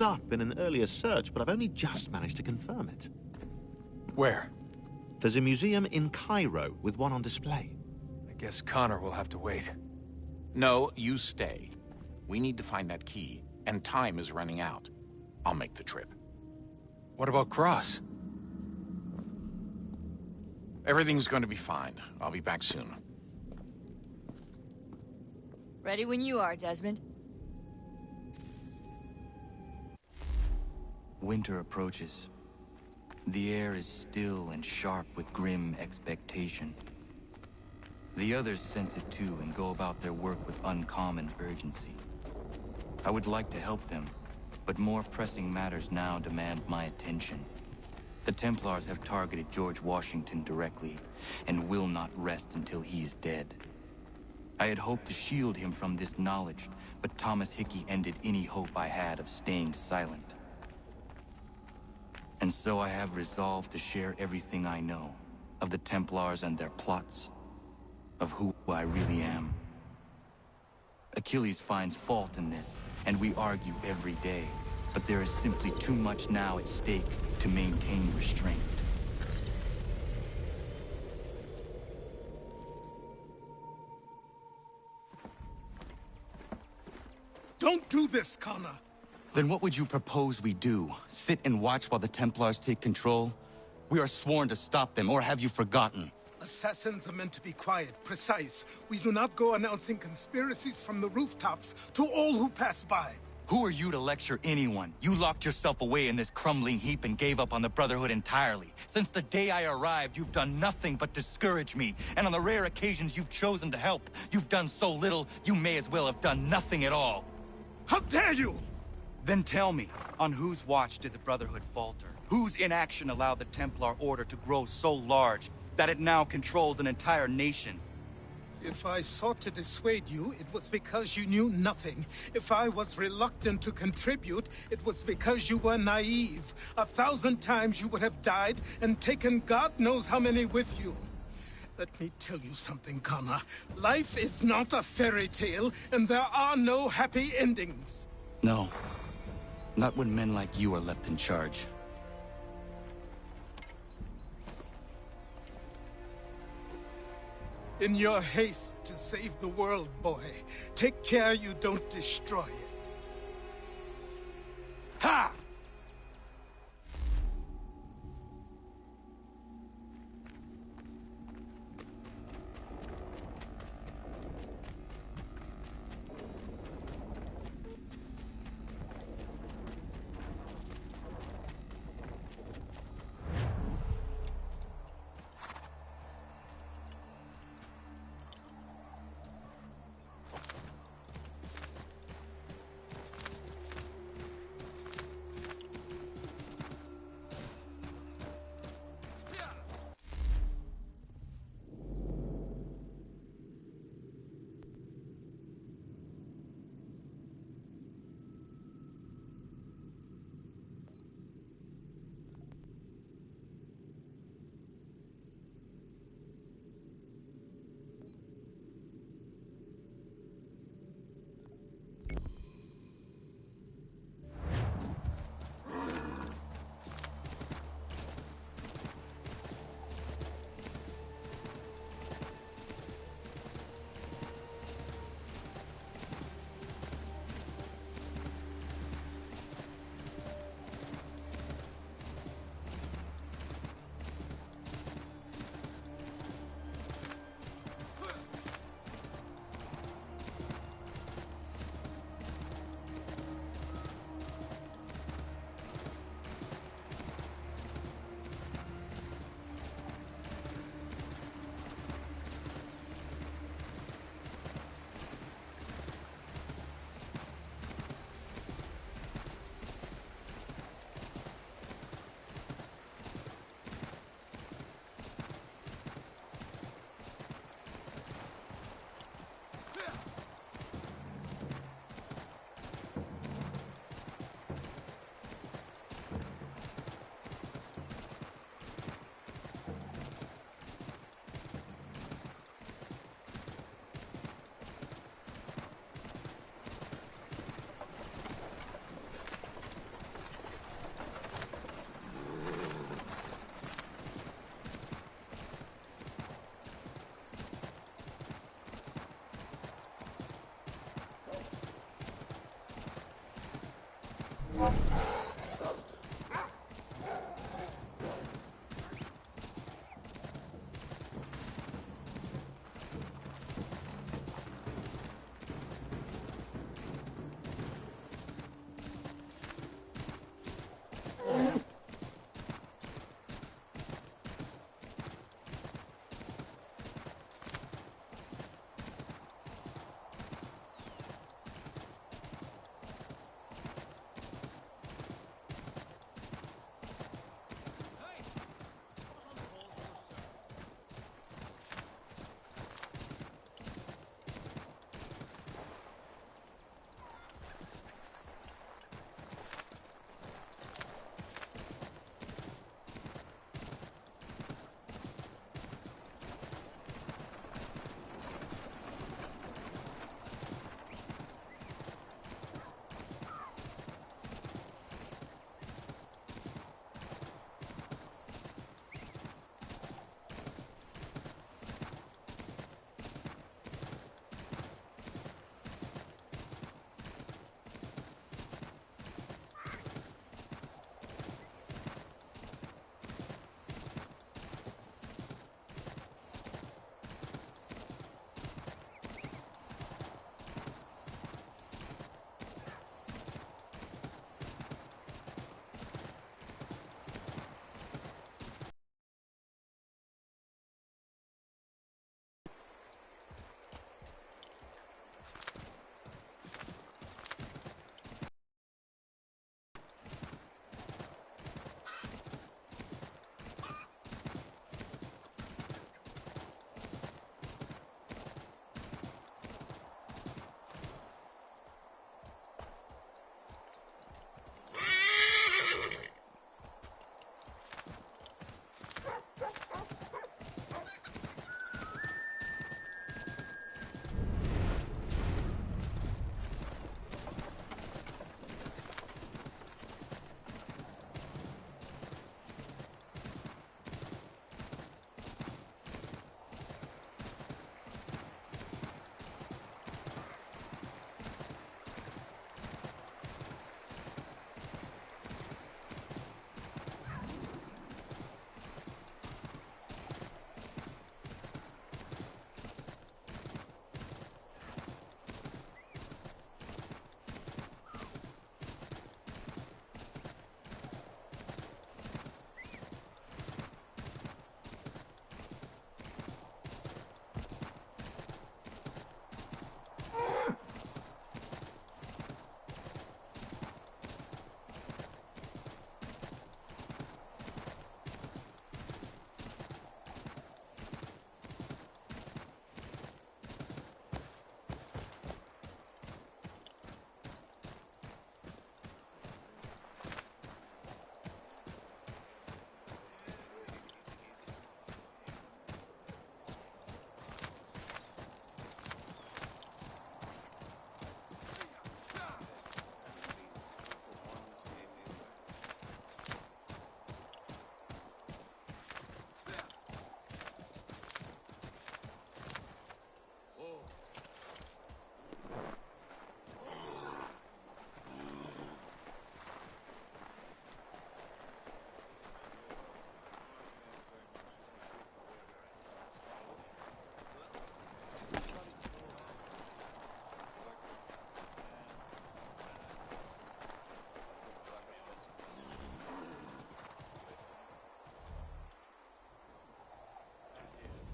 up in an earlier search, but I've only just managed to confirm it. Where? There's a museum in Cairo with one on display. I guess Connor will have to wait. No, you stay. We need to find that key, and time is running out. I'll make the trip. What about Cross? Everything's going to be fine. I'll be back soon. Ready when you are, Desmond. Winter approaches. The air is still and sharp with grim expectation. The others sense it too and go about their work with uncommon urgency. I would like to help them, but more pressing matters now demand my attention. The Templars have targeted George Washington directly, and will not rest until he is dead. I had hoped to shield him from this knowledge, but Thomas Hickey ended any hope I had of staying silent. And so I have resolved to share everything I know, of the Templars and their plots, of who I really am. Achilles finds fault in this, and we argue every day, but there is simply too much now at stake to maintain restraint. Don't do this, Connor! Then what would you propose we do? Sit and watch while the Templars take control? We are sworn to stop them, or have you forgotten? Assassins are meant to be quiet, precise. We do not go announcing conspiracies from the rooftops to all who pass by. Who are you to lecture anyone? You locked yourself away in this crumbling heap and gave up on the Brotherhood entirely. Since the day I arrived, you've done nothing but discourage me. And on the rare occasions you've chosen to help, you've done so little, you may as well have done nothing at all. How dare you! Then tell me, on whose watch did the Brotherhood falter? Whose inaction allowed the Templar Order to grow so large that it now controls an entire nation? If I sought to dissuade you, it was because you knew nothing. If I was reluctant to contribute, it was because you were naive. 1,000 times you would have died and taken God knows how many with you. Let me tell you something, Connor. Life is not a fairy tale, and there are no happy endings. No. Not when men like you are left in charge. In your haste to save the world, boy, take care you don't destroy it. Ha!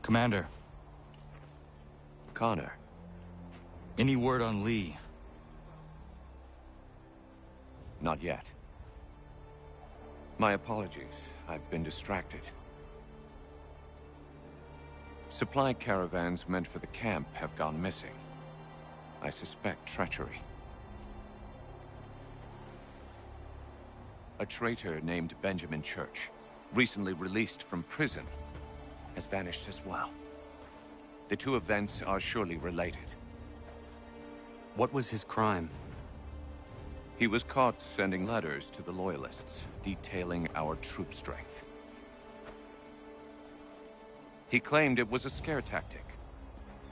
Commander, Connor. any word on Lee? Not yet. My apologies. I've been distracted. Supply caravans meant for the camp have gone missing. I suspect treachery. A traitor named Benjamin Church, recently released from prison, has vanished as well. The two events are surely related. What was his crime? He was caught sending letters to the Loyalists, detailing our troop strength. He claimed it was a scare tactic,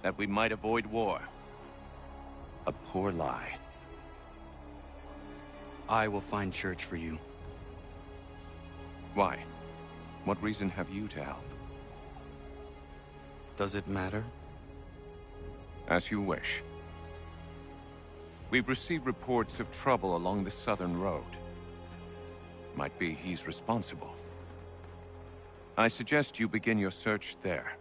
that we might avoid war. A poor lie. I will find Church for you. Why? What reason have you to help? Does it matter? As you wish. We've received reports of trouble along the southern road. Might be he's responsible. I suggest you begin your search there.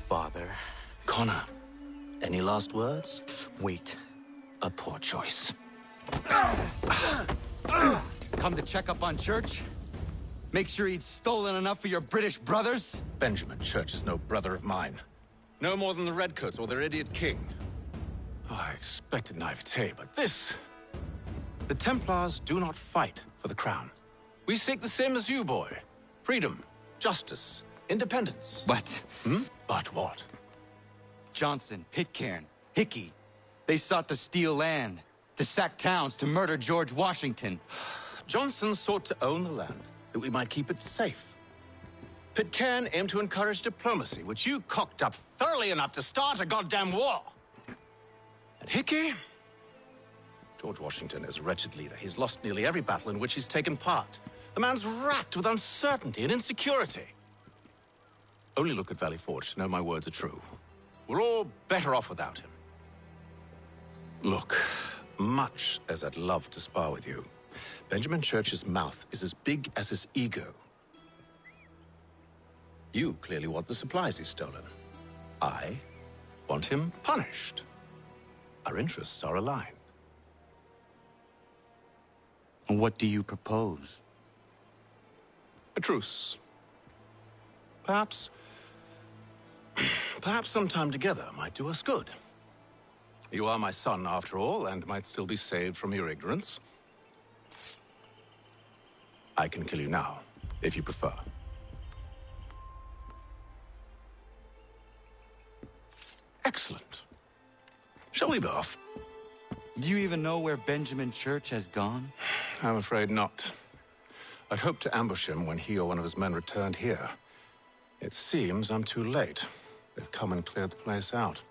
Father. Connor, any last words? Wait. A poor choice. Come to check up on Church? Make sure he'd stolen enough for your British brothers? Benjamin Church is no brother of mine. No more than the Redcoats or their idiot king. Oh, I expected naivete, but this... The Templars do not fight for the crown. We seek the same as you, boy. Freedom, justice, independence. But But what? Johnson, Pitcairn, Hickey, they sought to steal land, to sack towns, to murder George Washington. Johnson sought to own the land, that we might keep it safe. Pitcairn aimed to encourage diplomacy, which you cocked up thoroughly enough to start a goddamn war. And Hickey? George Washington is a wretched leader. He's lost nearly every battle in which he's taken part. The man's racked with uncertainty and insecurity. Only look at Valley Forge to know my words are true. We're all better off without him. Look, much as I'd love to spar with you, Benjamin Church's mouth is as big as his ego. You clearly want the supplies he's stolen. I want him punished. Our interests are aligned. What do you propose? A truce. Perhaps some time together might do us good. You are my son, after all, and might still be saved from your ignorance. I can kill you now, if you prefer. Excellent. Shall we be off? Do you even know where Benjamin Church has gone? I'm afraid not. I'd hoped to ambush him when he or one of his men returned here. It seems I'm too late. They've come and cleared the place out.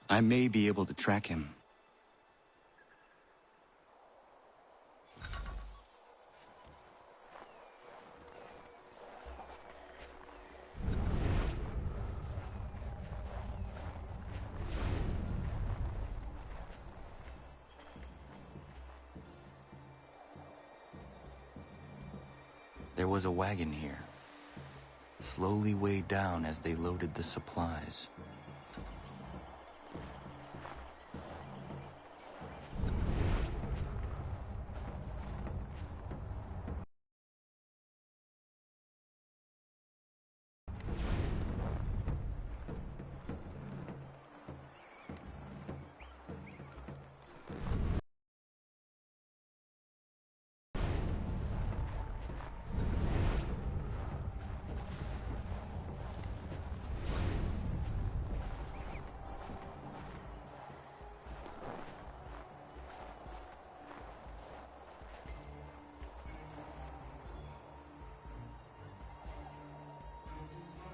I may be able to track him. There was a wagon here, slowly weighed down as they loaded the supplies.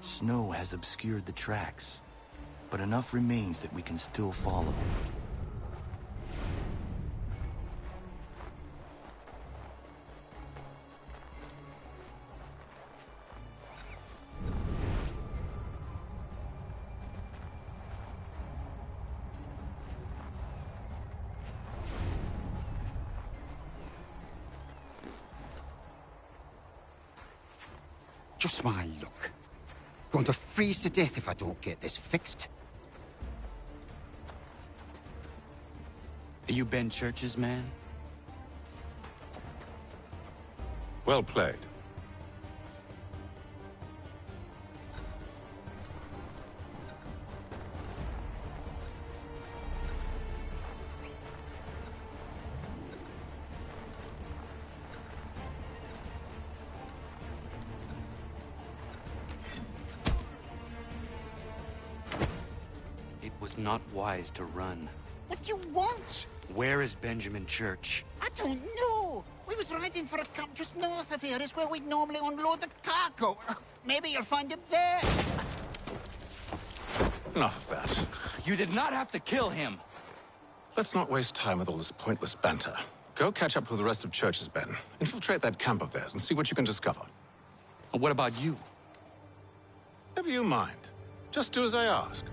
Snow has obscured the tracks, but enough remains that we can still follow. Just my luck. Going to freeze to death if I don't get this fixed. Are you Ben Church's man? Well played. It was not wise to run. What do you want? Where is Benjamin Church? I don't know. We was riding for a camp just north of here. It's where we'd normally unload the cargo. Maybe you'll find him there. Enough of that. You did not have to kill him! Let's not waste time with all this pointless banter. Go catch up with the rest of Church's men. Infiltrate that camp of theirs and see what you can discover. And what about you? Never you mind. Just do as I ask.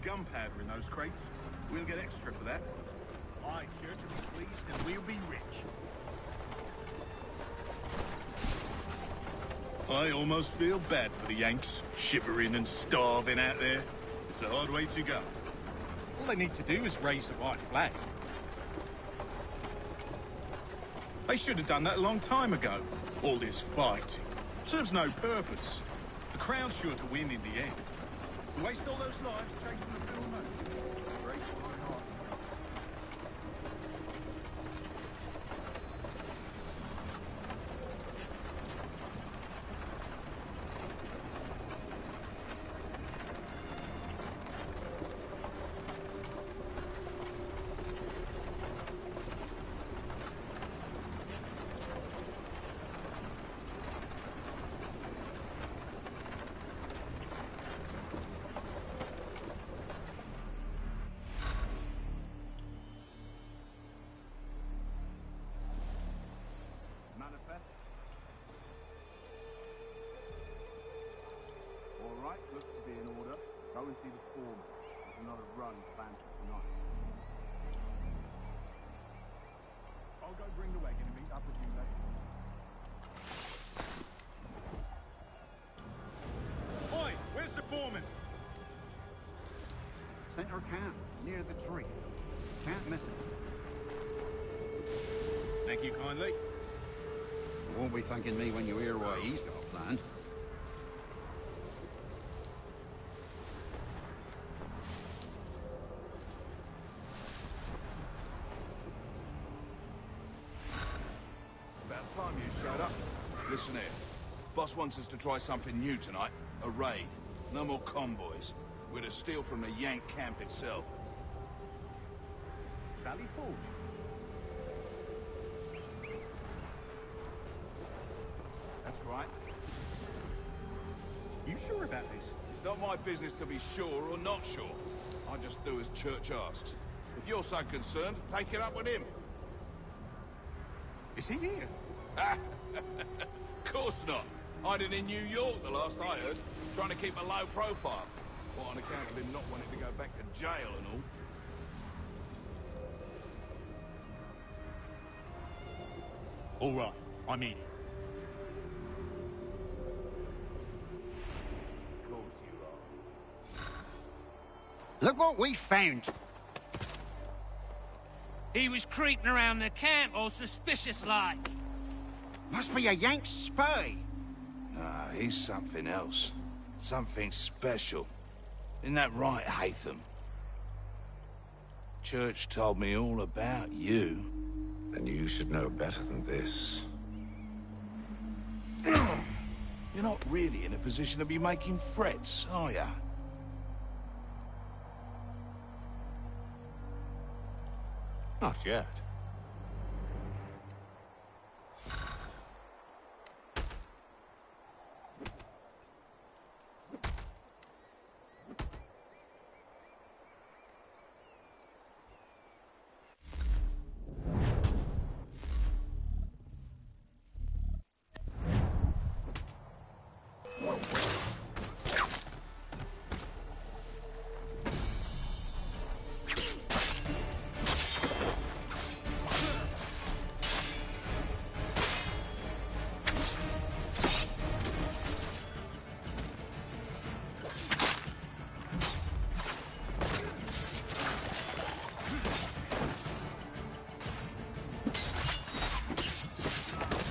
Gunpowder in those crates. We'll get extra for that. Aye, Church will be pleased and we'll be rich. I almost feel bad for the Yanks, shivering and starving out there. It's a hard way to go. All they need to do is raise the white flag. They should have done that a long time ago. All this fighting serves no purpose. The Crown's sure to win in the end. To waste all those lives chasing the film money. Breaks my heart. All right, looks to be in order. Go and see the foreman. There's another run planned for tonight. I'll go bring the wagon and meet up with you later. Oi, where's the foreman? Center camp, near the tree. Can't miss it. Thank you kindly. You won't be thanking me when you hear what he's got planned. About time you showed up. Listen here. Boss wants us to try something new tonight. A raid. No more convoys. We're to steal from the Yank camp itself. Valley Forge. about this. It's not my business to be sure or not sure. I just do as Church asks. If you're so concerned, take it up with him. Is he here? Course not. Hiding in New York, the last I heard. Trying to keep a low profile. What, on account of him not wanting to go back to jail and all. All right, I'm in. Look what we found. He was creeping around the camp all suspicious-like. Must be a Yank spy. Nah, he's something else. Something special. Isn't that right, Haytham? Church told me all about you. Then you should know better than this. You're not really in a position to be making threats, are ya? Not yet.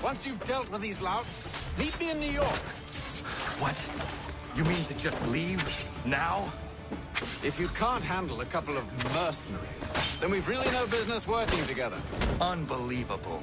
Once you've dealt with these louts, meet me in New York. What? You mean to just leave? Now? If you can't handle a couple of mercenaries, then we've really no business working together. Unbelievable.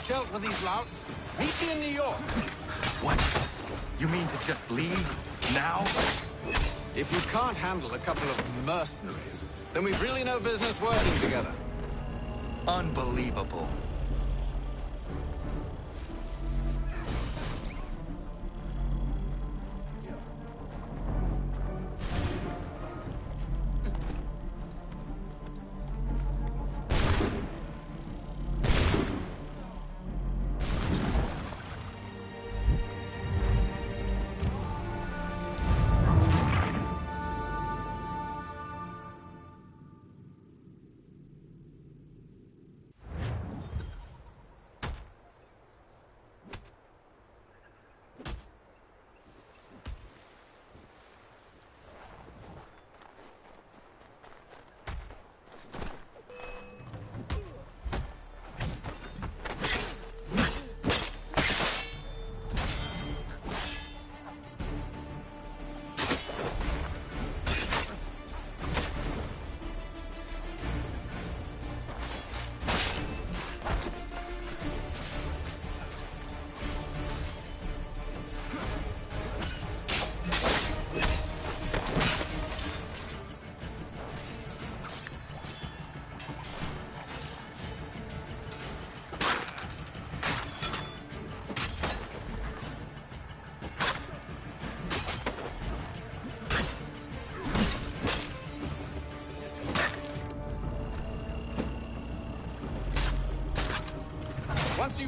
Dealt with these louts, meet me in New York. What? You mean to just leave? Now? If you can't handle a couple of mercenaries, then we've really no business working together. Unbelievable.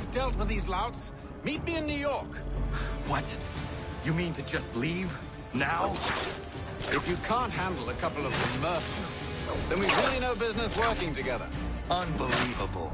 you've dealt with these louts, meet me in New York. What? You mean to just leave? Now? If you can't handle a couple of mercenaries, then we've really no business working together. Unbelievable.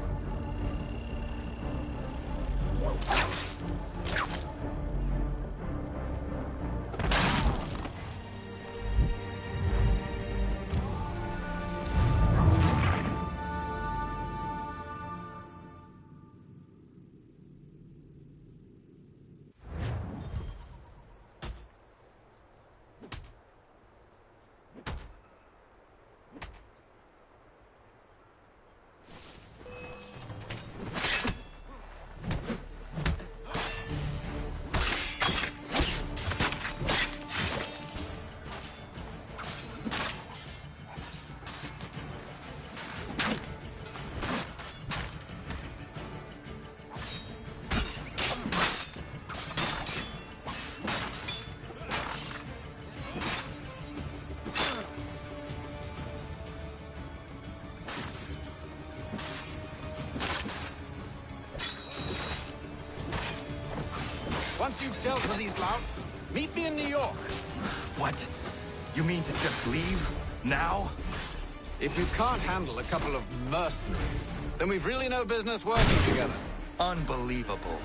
Once you've dealt with these louts, meet me in New York. What? You mean to just leave? Now? If you can't handle a couple of mercenaries, then we've really no business working together. Unbelievable.